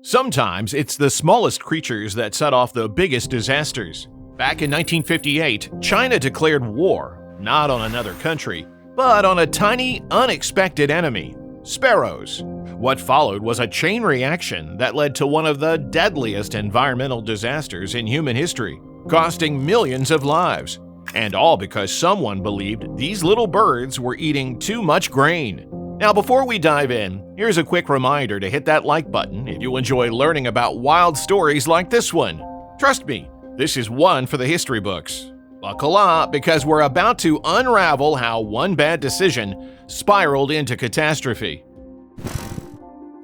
Sometimes it's the smallest creatures that set off the biggest disasters. Back in 1958, China declared war, not on another country, but on a tiny, unexpected enemy, sparrows. What followed was a chain reaction that led to one of the deadliest environmental disasters in human history, costing millions of lives. And all because someone believed these little birds were eating too much grain. Now, before we dive in, here's a quick reminder to hit that like button if you enjoy learning about wild stories like this one. Trust me, this is one for the history books. Buckle up, because we're about to unravel how one bad decision spiraled into catastrophe.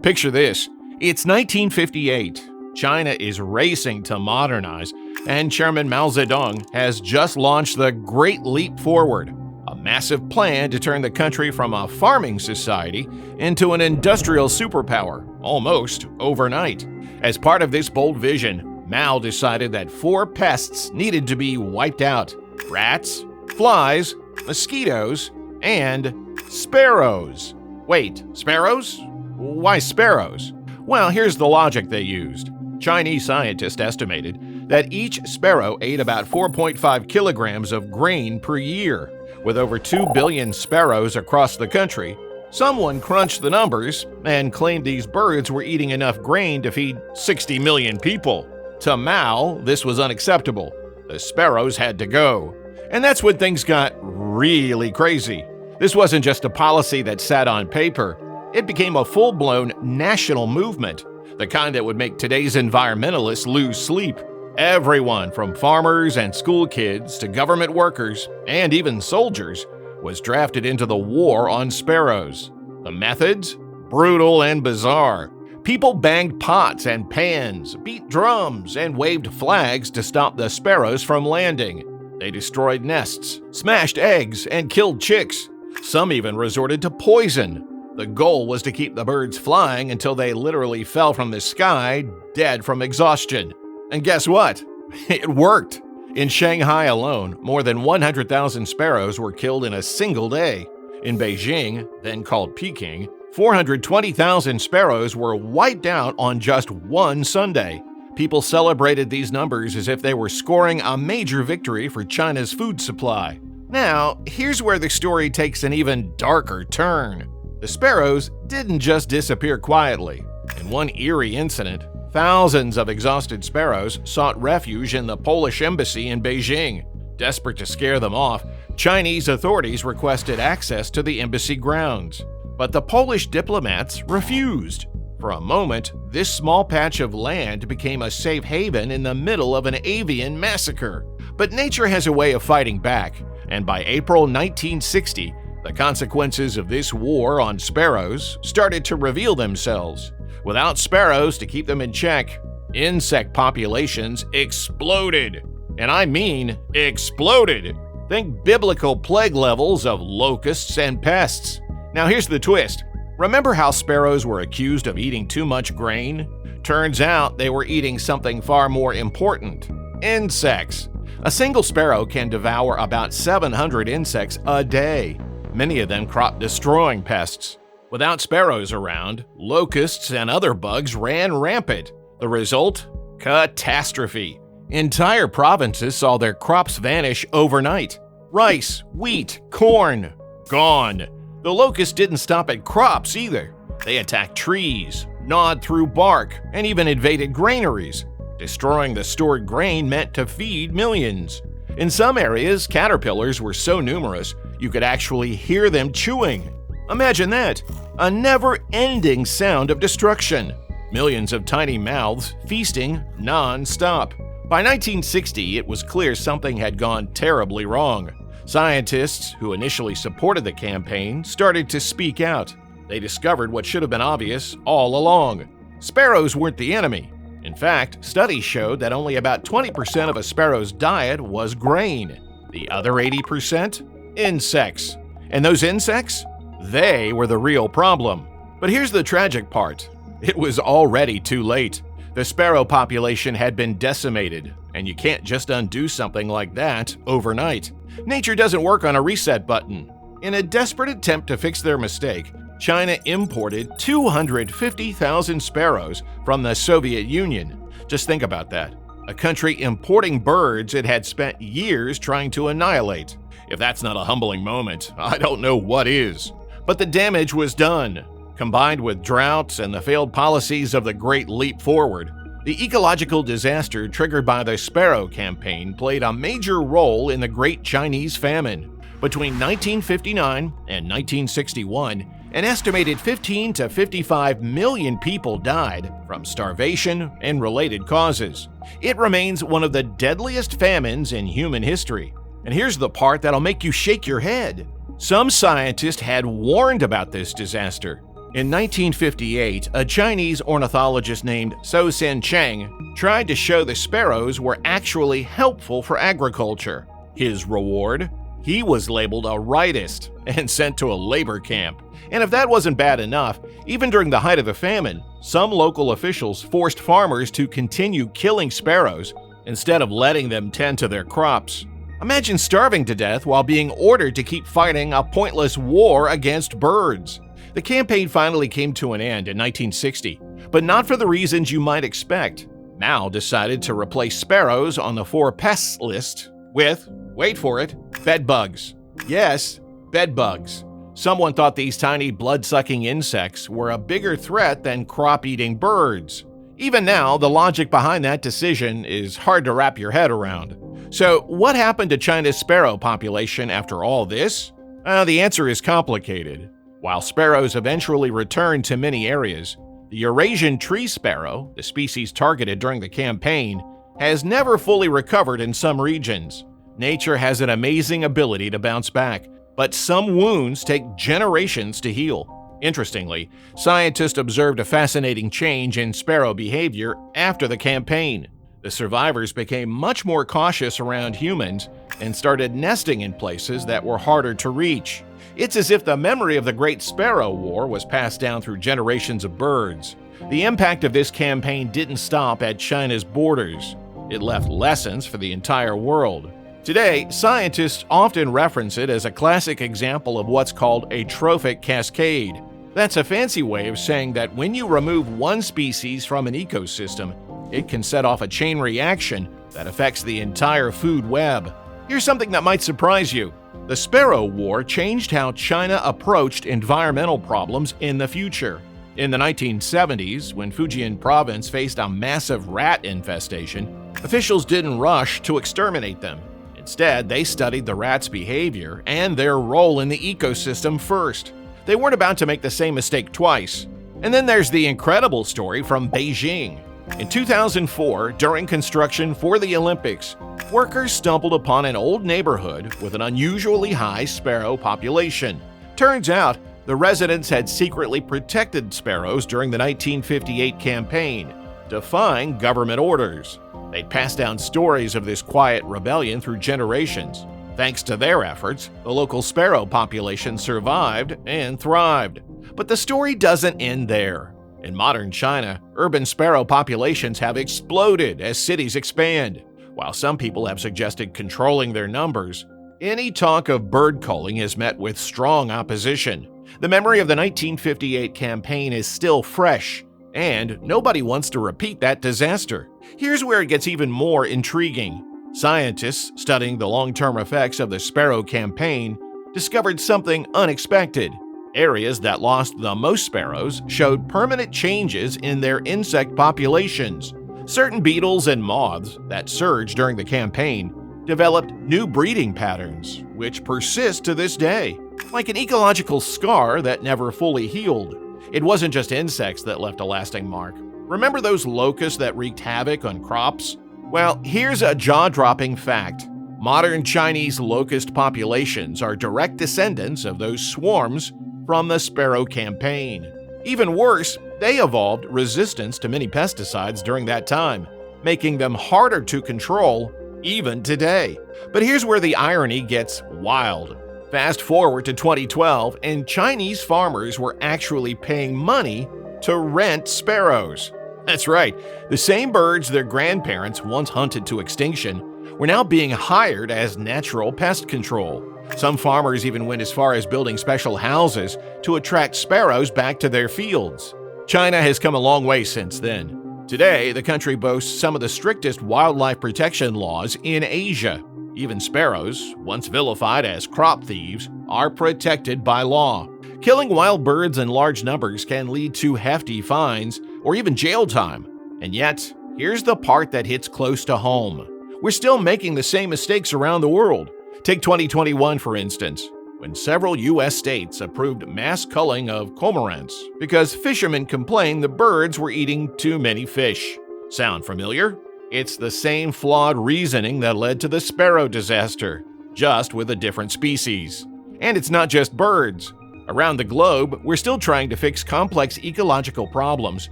Picture this. It's 1958. China is racing to modernize, and Chairman Mao Zedong has just launched the Great Leap Forward, a massive plan to turn the country from a farming society into an industrial superpower, almost overnight. As part of this bold vision, Mao decided that 4 pests needed to be wiped out: rats, flies, mosquitoes, and sparrows. Wait, sparrows? Why sparrows? Well, here's the logic they used. Chinese scientists estimated that each sparrow ate about 4.5 kilograms of grain per year. With over 2 billion sparrows across the country, someone crunched the numbers and claimed these birds were eating enough grain to feed 60 million people. To Mao, this was unacceptable. The sparrows had to go. And that's when things got really crazy. This wasn't just a policy that sat on paper. It became a full-blown national movement, the kind that would make today's environmentalists lose sleep. Everyone from farmers and school kids to government workers and even soldiers was drafted into the war on sparrows. The methods? Brutal and bizarre. People banged pots and pans, beat drums, and waved flags to stop the sparrows from landing. They destroyed nests, smashed eggs, and killed chicks. Some even resorted to poison. The goal was to keep the birds flying until they literally fell from the sky, dead from exhaustion. And guess what? It worked. In Shanghai alone, more than 100,000 sparrows were killed in a single day. In Beijing, then called Peking, 420,000 sparrows were wiped out on just one Sunday. People celebrated these numbers as if they were scoring a major victory for China's food supply. Now, here's where the story takes an even darker turn. The sparrows didn't just disappear quietly. In one eerie incident, thousands of exhausted sparrows sought refuge in the Polish embassy in Beijing. Desperate to scare them off, Chinese authorities requested access to the embassy grounds. But the Polish diplomats refused. For a moment, this small patch of land became a safe haven in the middle of an avian massacre. But nature has a way of fighting back, and by April 1960, the consequences of this war on sparrows started to reveal themselves. Without sparrows to keep them in check, insect populations exploded. And I mean exploded. Think biblical plague levels of locusts and pests. Now here's the twist. Remember how sparrows were accused of eating too much grain? Turns out they were eating something far more important: insects. A single sparrow can devour about 700 insects a day, many of them crop-destroying pests. Without sparrows around, locusts and other bugs ran rampant. The result? Catastrophe. Entire provinces saw their crops vanish overnight. Rice, wheat, corn, gone. The locusts didn't stop at crops either. They attacked trees, gnawed through bark, and even invaded granaries. Destroying the stored grain meant to feed millions. In some areas, caterpillars were so numerous you could actually hear them chewing. Imagine that, a never-ending sound of destruction. Millions of tiny mouths feasting non-stop. By 1960, it was clear something had gone terribly wrong. Scientists who initially supported the campaign started to speak out. They discovered what should have been obvious all along. Sparrows weren't the enemy. In fact, studies showed that only about 20% of a sparrow's diet was grain. The other 80%? Insects. And those insects? They were the real problem. But here's the tragic part. It was already too late. The sparrow population had been decimated, and you can't just undo something like that overnight. Nature doesn't work on a reset button. In a desperate attempt to fix their mistake, China imported 250,000 sparrows from the Soviet Union. Just think about that. A country importing birds it had spent years trying to annihilate. If that's not a humbling moment, I don't know what is. But the damage was done. Combined with droughts and the failed policies of the Great Leap Forward, the ecological disaster triggered by the Sparrow Campaign played a major role in the Great Chinese Famine. Between 1959 and 1961, an estimated 15 to 55 million people died from starvation and related causes. It remains one of the deadliest famines in human history. And here's the part that'll make you shake your head. Some scientists had warned about this disaster. In 1958, a Chinese ornithologist named Zhou Zhencheng tried to show the sparrows were actually helpful for agriculture. His reward? He was labeled a rightist and sent to a labor camp. And if that wasn't bad enough, even during the height of the famine, some local officials forced farmers to continue killing sparrows instead of letting them tend to their crops. Imagine starving to death while being ordered to keep fighting a pointless war against birds. The campaign finally came to an end in 1960, but not for the reasons you might expect. Mao decided to replace sparrows on the 4 pests list with, wait for it, bedbugs. Yes, bedbugs. Someone thought these tiny blood-sucking insects were a bigger threat than crop-eating birds. Even now, the logic behind that decision is hard to wrap your head around. So, what happened to China's sparrow population after all this? The answer is complicated. While sparrows eventually returned to many areas, the Eurasian tree sparrow, the species targeted during the campaign, has never fully recovered in some regions. Nature has an amazing ability to bounce back, but some wounds take generations to heal. Interestingly, scientists observed a fascinating change in sparrow behavior after the campaign. The survivors became much more cautious around humans and started nesting in places that were harder to reach. It's as if the memory of the Great Sparrow War was passed down through generations of birds. The impact of this campaign didn't stop at China's borders. It left lessons for the entire world. Today, scientists often reference it as a classic example of what's called a trophic cascade. That's a fancy way of saying that when you remove one species from an ecosystem, it can set off a chain reaction that affects the entire food web. Here's something that might surprise you. The Sparrow War changed how China approached environmental problems in the future. In the 1970s, when Fujian province faced a massive rat infestation, officials didn't rush to exterminate them. Instead, they studied the rats' behavior and their role in the ecosystem first. They weren't about to make the same mistake twice. And then there's the incredible story from Beijing. In 2004, during construction for the Olympics, workers stumbled upon an old neighborhood with an unusually high sparrow population. Turns out, the residents had secretly protected sparrows during the 1958 campaign, defying government orders. They'd passed down stories of this quiet rebellion through generations. Thanks to their efforts, the local sparrow population survived and thrived. But the story doesn't end there. In modern China, urban sparrow populations have exploded as cities expand. While some people have suggested controlling their numbers, any talk of bird culling is met with strong opposition. The memory of the 1958 campaign is still fresh, and nobody wants to repeat that disaster. Here's where it gets even more intriguing. Scientists studying the long-term effects of the Sparrow Campaign discovered something unexpected. Areas that lost the most sparrows showed permanent changes in their insect populations. Certain beetles and moths that surged during the campaign developed new breeding patterns, which persist to this day, like an ecological scar that never fully healed. It wasn't just insects that left a lasting mark. Remember those locusts that wreaked havoc on crops? Well, here's a jaw-dropping fact. Modern Chinese locust populations are direct descendants of those swarms from the Sparrow Campaign. Even worse, they evolved resistance to many pesticides during that time, making them harder to control even today. But here's where the irony gets wild. Fast forward to 2012, and Chinese farmers were actually paying money to rent sparrows. That's right, the same birds their grandparents once hunted to extinction were now being hired as natural pest control. Some farmers even went as far as building special houses to attract sparrows back to their fields. China has come a long way since then. Today, the country boasts some of the strictest wildlife protection laws in Asia. Even sparrows, once vilified as crop thieves, are protected by law. Killing wild birds in large numbers can lead to hefty fines or even jail time. And yet, here's the part that hits close to home. We're still making the same mistakes around the world. Take 2021, for instance, when several U.S. states approved mass culling of cormorants because fishermen complained the birds were eating too many fish. Sound familiar? It's the same flawed reasoning that led to the sparrow disaster, just with a different species. And it's not just birds. Around the globe, we're still trying to fix complex ecological problems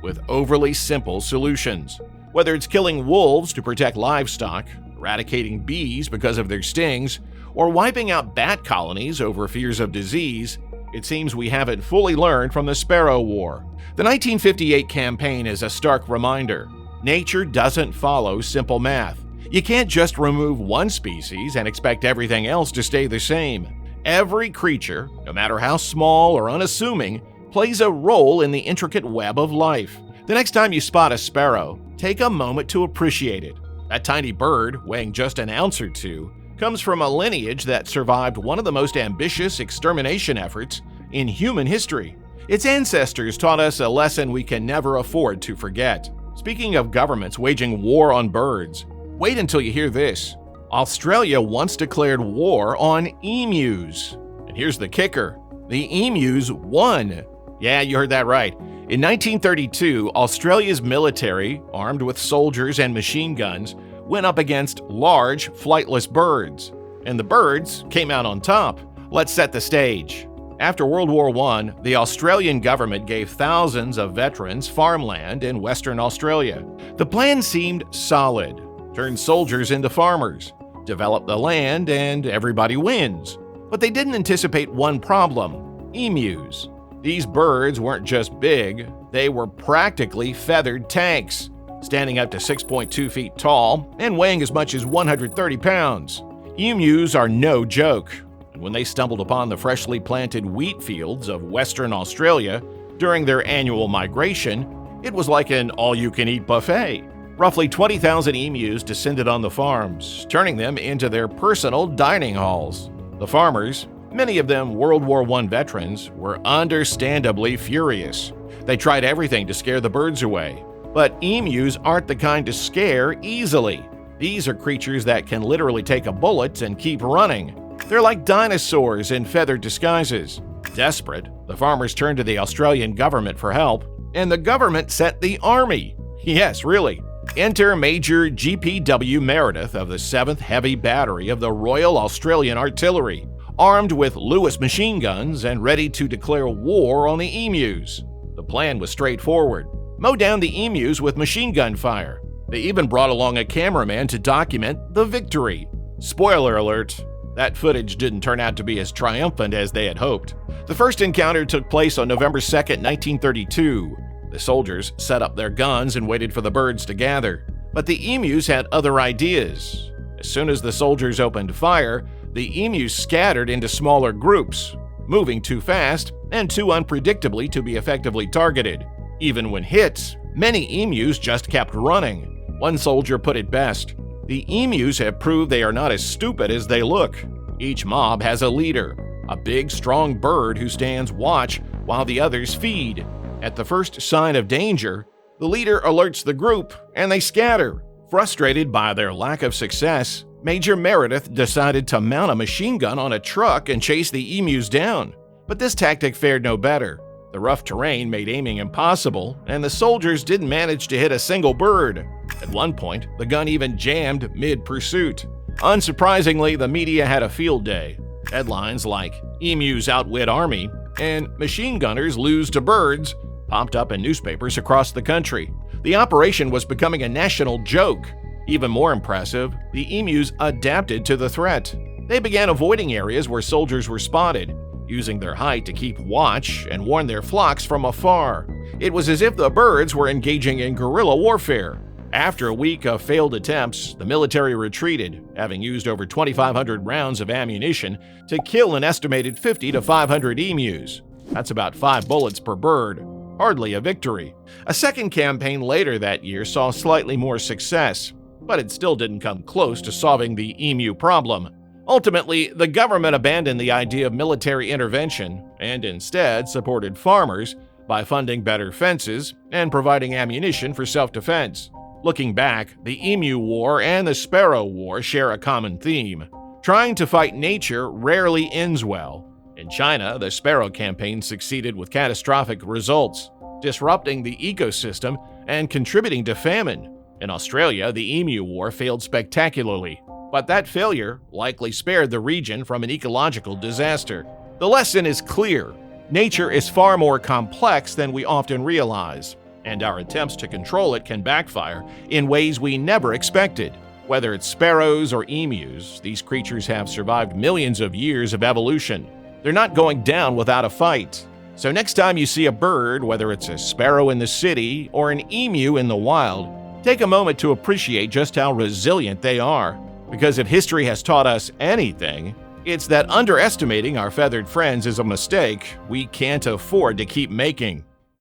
with overly simple solutions. Whether it's killing wolves to protect livestock, eradicating bees because of their stings, or wiping out bat colonies over fears of disease, it seems we haven't fully learned from the Sparrow War. The 1958 campaign is a stark reminder. Nature doesn't follow simple math. You can't just remove one species and expect everything else to stay the same. Every creature, no matter how small or unassuming, plays a role in the intricate web of life. The next time you spot a sparrow, take a moment to appreciate it. That tiny bird, weighing just an ounce or two, comes from a lineage that survived one of the most ambitious extermination efforts in human history. Its ancestors taught us a lesson we can never afford to forget. Speaking of governments waging war on birds, wait until you hear this. Australia once declared war on emus. And here's the kicker. The emus won. Yeah, you heard that right. In 1932, Australia's military, armed with soldiers and machine guns, went up against large, flightless birds. And the birds came out on top. Let's set the stage. After World War I, the Australian government gave thousands of veterans farmland in Western Australia. The plan seemed solid. Turn soldiers into farmers, develop the land, and everybody wins. But they didn't anticipate one problem: emus. These birds weren't just big, they were practically feathered tanks, standing up to 6.2 feet tall and weighing as much as 130 pounds. Emus are no joke. When they stumbled upon the freshly planted wheat fields of Western Australia during their annual migration, it was like an all-you-can-eat buffet. Roughly 20,000 emus descended on the farms, turning them into their personal dining halls. The farmers, many of them World War I veterans, were understandably furious. They tried everything to scare the birds away. But emus aren't the kind to scare easily. These are creatures that can literally take a bullet and keep running. They're like dinosaurs in feathered disguises. Desperate, the farmers turned to the Australian government for help, and the government sent the army. Yes, really. Enter Major G.P.W. Meredith of the 7th Heavy Battery of the Royal Australian Artillery, armed with Lewis machine guns and ready to declare war on the emus. The plan was straightforward. Mow down the emus with machine gun fire. They even brought along a cameraman to document the victory. Spoiler alert, that footage didn't turn out to be as triumphant as they had hoped. The first encounter took place on November 2nd, 1932. The soldiers set up their guns and waited for the birds to gather. But the emus had other ideas. As soon as the soldiers opened fire, the emus scattered into smaller groups, moving too fast and too unpredictably to be effectively targeted. Even when hit, many emus just kept running. One soldier put it best: the emus have proved they are not as stupid as they look. Each mob has a leader, a big, strong bird who stands watch while the others feed. At the first sign of danger, the leader alerts the group and they scatter. Frustrated by their lack of success, Major Meredith decided to mount a machine gun on a truck and chase the emus down. But this tactic fared no better. The rough terrain made aiming impossible, and the soldiers didn't manage to hit a single bird. At one point, the gun even jammed mid-pursuit. Unsurprisingly, the media had a field day. Headlines like "Emus Outwit Army" and "Machine Gunners Lose to Birds" popped up in newspapers across the country. The operation was becoming a national joke. Even more impressive, the emus adapted to the threat. They began avoiding areas where soldiers were spotted, using their height to keep watch and warn their flocks from afar. It was as if the birds were engaging in guerrilla warfare. After a week of failed attempts, the military retreated, having used over 2,500 rounds of ammunition to kill an estimated 50 to 500 emus. That's about 5 bullets per bird. Hardly a victory. A second campaign later that year saw slightly more success, but it still didn't come close to solving the emu problem. Ultimately, the government abandoned the idea of military intervention and instead supported farmers by funding better fences and providing ammunition for self-defense. Looking back, the Emu War and the Sparrow War share a common theme. Trying to fight nature rarely ends well. In China, the Sparrow campaign succeeded with catastrophic results, disrupting the ecosystem and contributing to famine. In Australia, the Emu War failed spectacularly, but that failure likely spared the region from an ecological disaster. The lesson is clear. Nature is far more complex than we often realize, and our attempts to control it can backfire in ways we never expected. Whether it's sparrows or emus, these creatures have survived millions of years of evolution. They're not going down without a fight. So next time you see a bird, whether it's a sparrow in the city or an emu in the wild, take a moment to appreciate just how resilient they are. Because if history has taught us anything, it's that underestimating our feathered friends is a mistake we can't afford to keep making.